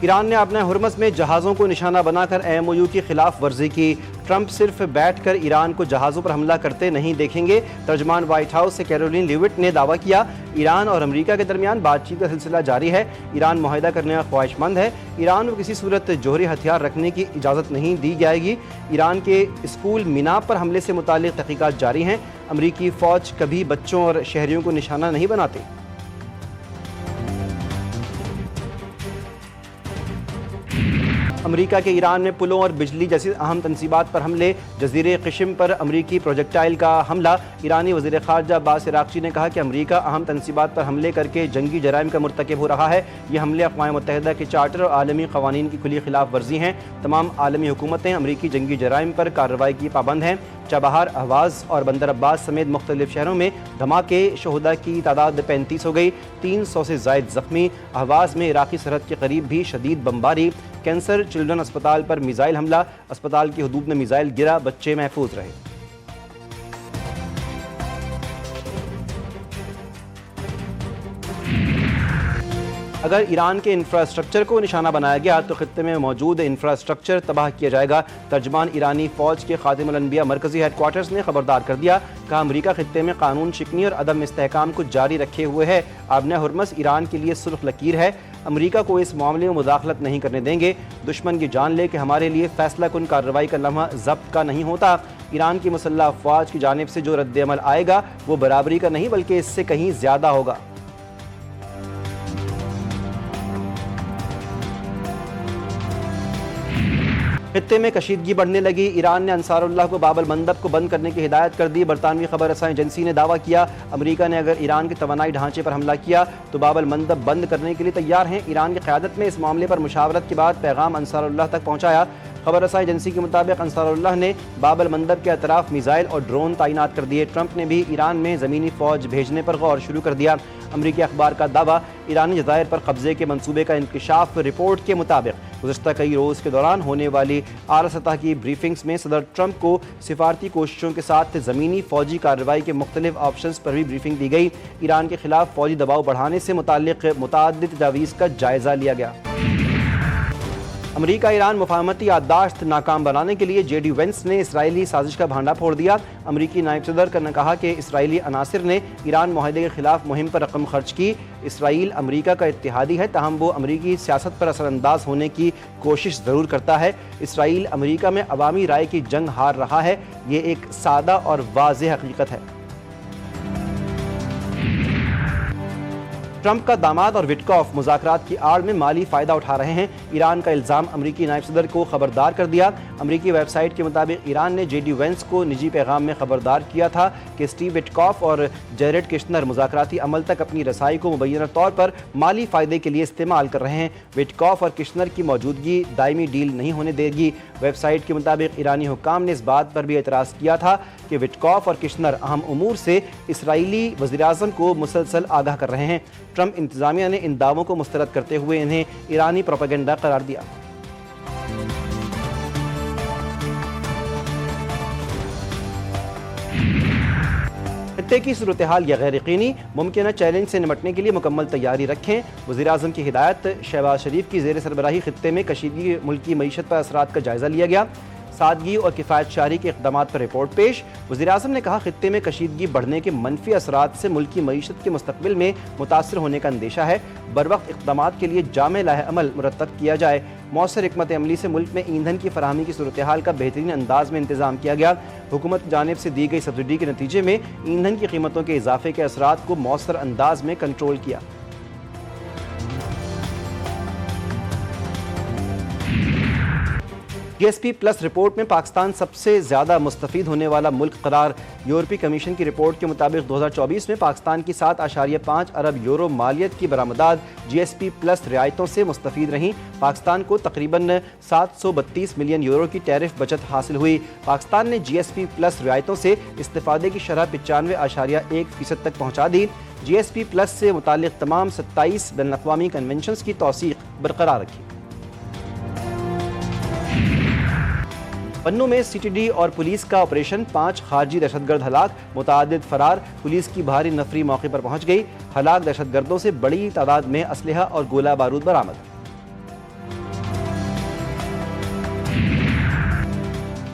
ایران نے اپنے ہرمز میں جہازوں کو نشانہ بنا کر MOU کی خلاف ورزی کی۔ ٹرمپ صرف بیٹھ کر ایران کو جہازوں پر حملہ کرتے نہیں دیکھیں گے۔ ترجمان وائٹ ہاؤس سے کیرولین لیوٹ نے دعویٰ کیا، ایران اور امریکہ کے درمیان بات چیت کا سلسلہ جاری ہے۔ ایران معاہدہ کرنے کا خواہش مند ہے۔ ایران کو کسی صورت جوہری ہتھیار رکھنے کی اجازت نہیں دی جائے گی۔ ایران کے اسکول مینا پر حملے سے متعلق تحقیقات جاری ہیں۔ امریکی فوج کبھی بچوں اور شہریوں کو نشانہ نہیں بناتے۔ امریکہ کے ایران میں پلوں اور بجلی جیسی اہم تنصیبات پر حملے۔ جزیرے قشم پر امریکی پروجیکٹائل کا حملہ۔ ایرانی وزیر خارجہ عباس عراقچی نے کہا کہ امریکہ اہم تنصیبات پر حملے کر کے جنگی جرائم کا مرتکب ہو رہا ہے۔ یہ حملے اقوام متحدہ کے چارٹر اور عالمی قوانین کی کھلی خلاف ورزی ہیں۔ تمام عالمی حکومتیں امریکی جنگی جرائم پر کارروائی کی پابند ہیں۔ چابہار، اہواز اور بندر عباس سمیت مختلف شہروں میں دھماکے، شہداء کی تعداد 35 ہو گئی، 300 سے زائد زخمی۔ اہواز میں عراقی سرحد کے قریب بھی شدید بمباری۔ کینسر چلڈرن اسپتال پر میزائل حملہ، اسپتال کی حدود میں میزائل گرا، بچے محفوظ رہے۔ اگر ایران کے انفراسٹرکچر کو نشانہ بنایا گیا تو خطے میں موجود انفراسٹرکچر تباہ کیا جائے گا۔ ترجمان ایرانی فوج کے خاتم الانبیاء مرکزی ہیڈ کوارٹرز نے خبردار کر دیا، کہا امریکہ خطے میں قانون شکنی اور عدم استحکام کو جاری رکھے ہوئے ہے۔ آبنہ ہرمز ایران کے لیے سرخ لکیر ہے۔ امریکہ کو اس معاملے میں مداخلت نہیں کرنے دیں گے۔ دشمن کی جان لے کہ ہمارے لیے فیصلہ کن کارروائی کا لمحہ ضبط کا نہیں ہوتا۔ ایران کی مسلح افواج کی جانب سے جو رد عمل آئے گا وہ برابری کا نہیں بلکہ اس سے کہیں زیادہ ہوگا۔ خطے میں کشیدگی بڑھنے لگی۔ ایران نے انصار اللہ کو باب المندب کو بند کرنے کی ہدایت کر دی۔ برطانوی خبر رساں ایجنسی نے دعویٰ کیا، امریکہ نے اگر ایران کے توانائی ڈھانچے پر حملہ کیا تو باب المندب بند کرنے کے لیے تیار ہیں۔ ایران کی قیادت میں اس معاملے پر مشاورت کے بعد پیغام انصار اللہ تک پہنچایا۔ خبر رساں ایجنسی کے مطابق انصار اللہ نے باب المندب کے اطراف میزائل اور ڈرون تعینات کر دیے۔ ٹرمپ نے بھی ایران میں زمینی فوج بھیجنے پر غور شروع کر دیا۔ امریکی اخبار کا دعویٰ، ایرانی جزائر پر قبضے کے منصوبے کا انکشاف۔ رپورٹ کے مطابق گزشتہ کئی روز کے دوران ہونے والی اعلیٰ سطح کی بریفنگز میں صدر ٹرمپ کو سفارتی کوششوں کے ساتھ زمینی فوجی کارروائی کے مختلف آپشنز پر بھی بریفنگ دی گئی۔ ایران کے خلاف فوجی دباؤ بڑھانے سے متعلق متعدد تجاویز کا جائزہ لیا گیا۔ امریکہ ایران مفاہمتی یادداشت ناکام بنانے کے لیے JD وینس نے اسرائیلی سازش کا بھانڈا پھوڑ دیا۔ امریکی نائب صدر نے کہا کہ اسرائیلی عناصر نے ایران معاہدے کے خلاف مہم پر رقم خرچ کی۔ اسرائیل امریکہ کا اتحادی ہے، تاہم وہ امریکی سیاست پر اثر انداز ہونے کی کوشش ضرور کرتا ہے۔ اسرائیل امریکہ میں عوامی رائے کی جنگ ہار رہا ہے، یہ ایک سادہ اور واضح حقیقت ہے۔ ٹرمپ کا داماد اور وٹکاف مذاکرات کی آڑ میں مالی فائدہ اٹھا رہے ہیں۔ ایران کا الزام امریکی نائب صدر کو خبردار کر دیا۔ امریکی ویب سائٹ کے مطابق ایران نے JD وینس کو نجی پیغام میں خبردار کیا تھا کہ سٹیو وٹکاف اور جیریڈ کشنر مذاکراتی عمل تک اپنی رسائی کو مبینہ طور پر مالی فائدے کے لیے استعمال کر رہے ہیں۔ وٹکاف اور کشنر کی موجودگی دائمی ڈیل نہیں ہونے دے گی۔ ویب سائٹ کے مطابق ایرانی حکام نے اس بات پر بھی اعتراض کیا تھا کہ وٹکاف اور کشنر اہم امور سے اسرائیلی وزیراعظم کو مسلسل آگاہ کر رہے ہیں۔ ٹرمپ انتظامیہ نے ان دعووں کو مسترد کرتے ہوئے انہیں ایرانی پروپیگنڈا قرار دیا۔ خطے کی صورتحال یا غیر یقینی، ممکنہ چیلنج سے نمٹنے کے لیے مکمل تیاری رکھیں۔ وزیراعظم کی ہدایت۔ شہباز شریف کی زیر سربراہی خطے میں کشیدگی ملکی معیشت پر اثرات کا جائزہ لیا گیا۔ سادگی اور کفایت شعاری کے اقدامات پر رپورٹ پیش۔ وزیراعظم نے کہا خطے میں کشیدگی بڑھنے کے منفی اثرات سے ملکی معیشت کے مستقبل میں متاثر ہونے کا اندیشہ ہے۔ بروقت اقدامات کے لیے جامع لائحہ عمل مرتب کیا جائے۔ مؤثر حکمت عملی سے ملک میں ایندھن کی فراہمی کی صورتحال کا بہترین انداز میں انتظام کیا گیا۔ حکومت کی جانب سے دی گئی سبسڈی کے نتیجے میں ایندھن کی قیمتوں کے اضافے کے اثرات کو مؤثر انداز میں کنٹرول کیا۔ GSP پلس رپورٹ میں پاکستان سب سے زیادہ مستفید ہونے والا ملک قرار۔ یورپی کمیشن کی رپورٹ کے مطابق 2024 میں پاکستان کی 7.5 ارب یورو مالیت کی برآمدات GSP پلس رعایتوں سے مستفید رہیں۔ پاکستان کو تقریباً 732 ملین یورو کی ٹیرف بچت حاصل ہوئی۔ پاکستان نے GSP پلس رعایتوں سے استفادے کی شرح 95.1% تک پہنچا دی۔ GSP پلس سے متعلق تمام 27 بین الاقوامی کنونشنز کی توثیق برقرار رکھی۔ پنوں میں CTD اور پولیس کا آپریشن، 5 خارجی دہشت گرد ہلاک، متعدد فرار۔ پولیس کی بھاری نفری موقع پر پہنچ گئی۔ ہلاک دہشت گردوں سے بڑی تعداد میں اسلحہ اور گولہ بارود برآمد۔